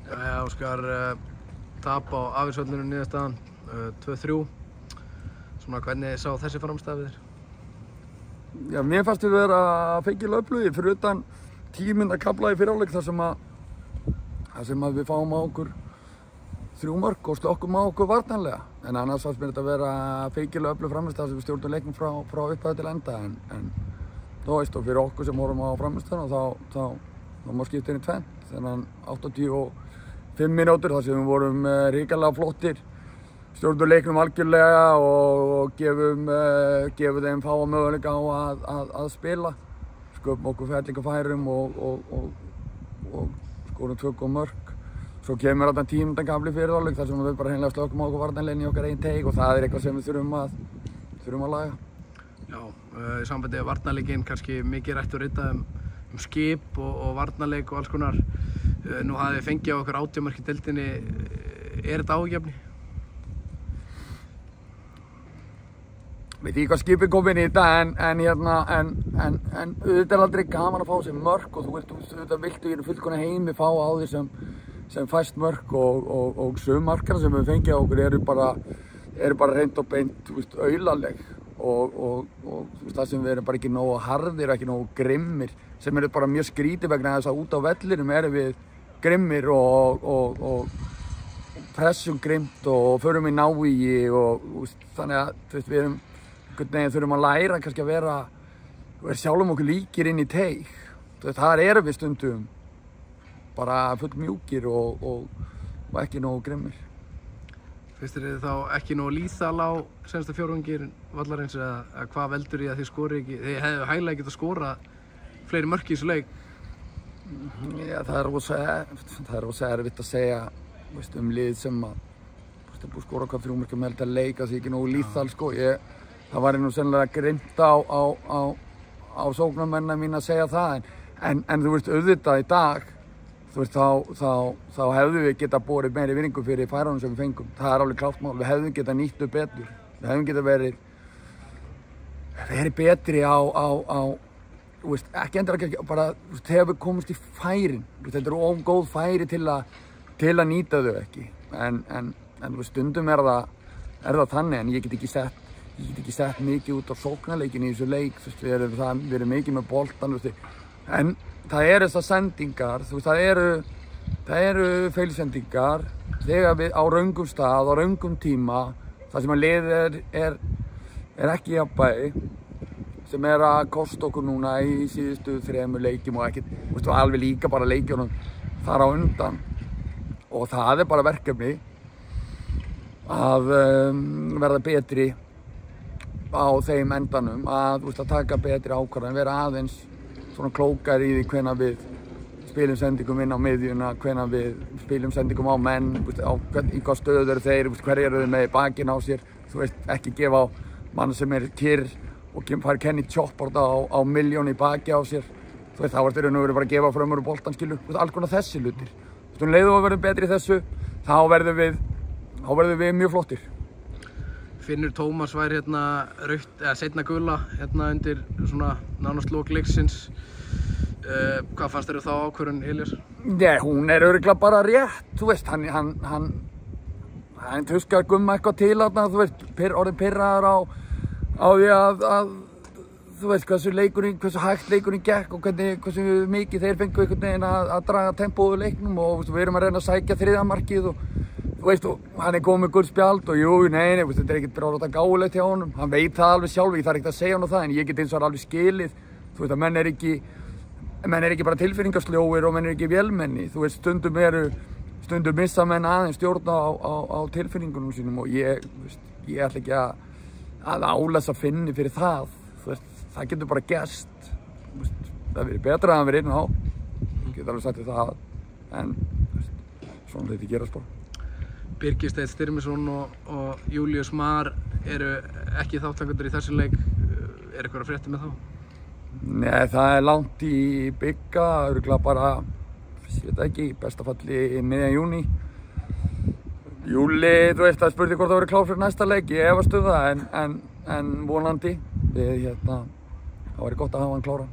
Óskar, tap á Afirsvöllunum niðurstaðan 2-3. Svona hvernig sá þessi frammistaða við þér? Já, mér fannst við vera feikilega öflugir fyrir utan 10 mínútna kafla í fyrri hálfleik þar sem við fáum á okkur 3 mörk og slökkum á okkur varnarlega. En annars fannst mér þetta vera feikilega öflug frammistaða sem við stjórnum leiknum frá upphæði til enda. En þú veist, og fyrir okkur sem horfum á frammistaðana þá má skipta inn í tvennt. Þennan 85 mínútur þar sem við vorum hrikalega flottir. Stjórnum leiknum algjörlega og gefum þeim fáa möguleika á að spila. Sköpum okkur færum og skorum 2 góð mörk. Svo kemur þarna 10 mínútna kafli fyrir hálfleik þar sem við bara hreinlega slökkum á okkur varnarleiðina í okkar eigin teig og það eitthvað sem við þurfum að laga. Já, í sambandi við varnarleikinn kannski mikið rætt og ritað um skip og varnarleik og alls konar. Nú hafið þið fengið á okkur 80 mörk í deildinni. Er þetta áhyggjuefni? Við því hvað skipið kom inn í þetta en auðvitað er aldrei gaman að fá sér mörk og þú auðvitað viltu í fullkona heimi fá á því sem fæst mörk og markana sem við fengið á okkur eru bara hreint og beint aulaleg og það sem við erum bara ekki nógu harðir, ekki nógu grimmir sem eru bara mjög skrítið vegna þess að út á vellinum erum við grimmir og pressum grimmt og förum í návígi og þannig að við erum þurfum að læra kannski að vera sjálfum okkur líkir inn í teig. Þar erum við stundum bara full mjúkir og ekki nógu grimmir. Finnst þér þá ekki nógu lýþal á senasta fjórðunginn vallarins eða hvað veldur í að þið skorið ekki? Þið hefðu hæglega getað skorað fleiri mörk í þessu leik. Já, það er rosa erfitt að segja lið sem að búið að skora hvað 3 mörk með þetta leik að það ekki nógu lýþal sko. Það var nú sennilega grimmt á sóknarmennina mín að segja það en þú veist auðvitað í dag þá hefðum við getað borið meiri vinningu fyrir færunum sem við fengum. Það er alveg klárt mál. Við hefðum getað nýtt upp betur. Við hefðum getað verið betri á ekki endilega bara þegar við komumst í færin. Þetta eru góð færi til að nýta þau ekki. En stundum er það þannig en ég get ekki sett mikið út á sóknarleikin í þessu leik. Við erum mikið með boltan. En það eru þessar sendingar, það eru feilsendingar þegar við á röngum stað, á röngum tíma, það sem að liðið er ekki í jafnvægi, sem er að kosta okkur núna í síðustu 3 leikjum og ekkert, alveg líka bara leikjunum þar á undan. Og það er bara verkefni að verða betri á þeim endanum, að taka betri ákvarðanir, vera aðeins svona klókar í því hvenær við spilum sendingum inn á miðjuna, hvenær við spilum sendingum á menn, í hvað stöðu eru þeir, hverju eru þeir með bakinn á sér, ekki gefa á mann sem er kyrr og fær Kenny Choppard á milljón í baki á sér, þá er þeir bara að gefa frá ömur og boltan, alls konar þessi hlutir. Leiðum við verðum betri í þessu, þá verðum við mjög flottir. Finnur Tómas væri seinna gula undir svona nánast lok leiksins. Hvað fannst þér þá ákvörðun Elías? Nei, hún er örugglega bara rétt, hann tuskar Gumma eitthvað til þarna, orðinn pirraður á því að hversu hægt leikurinn gekk og hversu mikið þeir fengu einhvern veginn að draga tempóðu leiknum og við erum að reyna að sækja 3. markið og hann er komið með gult spjald og nei, þetta er ekkert bráðlátt gáfulegt hjá honum. Hann veit það alveg sjálf, ég þarf ekkert að segja hann það, en ég get eins og alveg skilið. Að menn er ekki bara tilfinningasljóir og menn er ekki vélmenni. Stundum missa menn aðeins stjórn á tilfinningunum sínum og ég ætla ekki að álasa Finni fyrir það. Það getur bara gerst. Það verður betra að hann verið inn á. Ég get alveg sagt það, en svona þetta gerast bara. Birgir Steinn Styrmisson og Júlíus Mar eru ekki þátttakendur í þessu leik. Er eitthvað að frétta með þá? Nei, það er langt í Bigga, örugglega bara, ég veit ekki, í besta falli í miðjan júní. Júli, það spurði hvort það verið klár fyrir næsta leik, ég efast það, en vonandi. Það væri gott að hafa hann klára.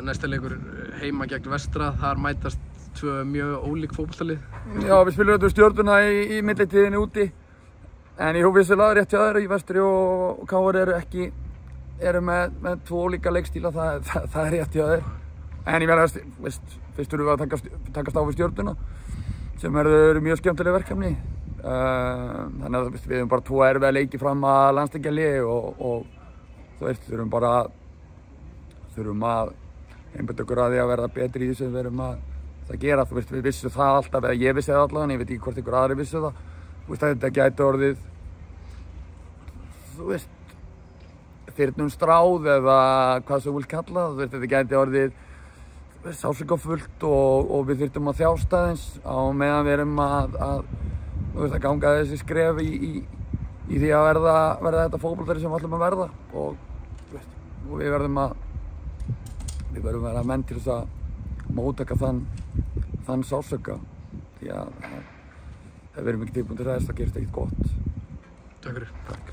Næsta leikur heima gegn Vestra, þar mætast tvö mjög ólík fótboltalið. Já, við spilum þetta Stjörnuna í millitíðinni úti. En jú, vissulega rétt hjá þér í Vestri og KR eru með tvo ólíka leikstíla, það er rétt hjá þér. En ég meina, fyrst þurfum við að takast á við Stjörnuna, sem eru mjög skemmtileg verkefni. Þannig að við höfum bara tvo erfiða leiki fram að landsleikjaliði og þú veist, þurfum að einbeita okkur að því að verða betri í þessu sem við erum að gera. Þú veist, við vissum það alltaf, eða ég vissi það allavega, en ég veit ekki hvort ykkur aðrir vissu það. Þú veist, þetta gæti orðið, þú veist, þyrnum stráð eða hvað sem þú vilt kalla það. Þú veist, þetta gæti orðið sársaukafullt og við þurftum að þjást aðeins á meðan við erum að ganga þessi skref í því að verða þetta fótboltari sem við ætlum að verða. Og við verðum að vera menn til þess að móttaka þann sársauka, því að ef við erum ekki tilbúin til þess, það gerist ekkert gott. Takk fyrir. Takk.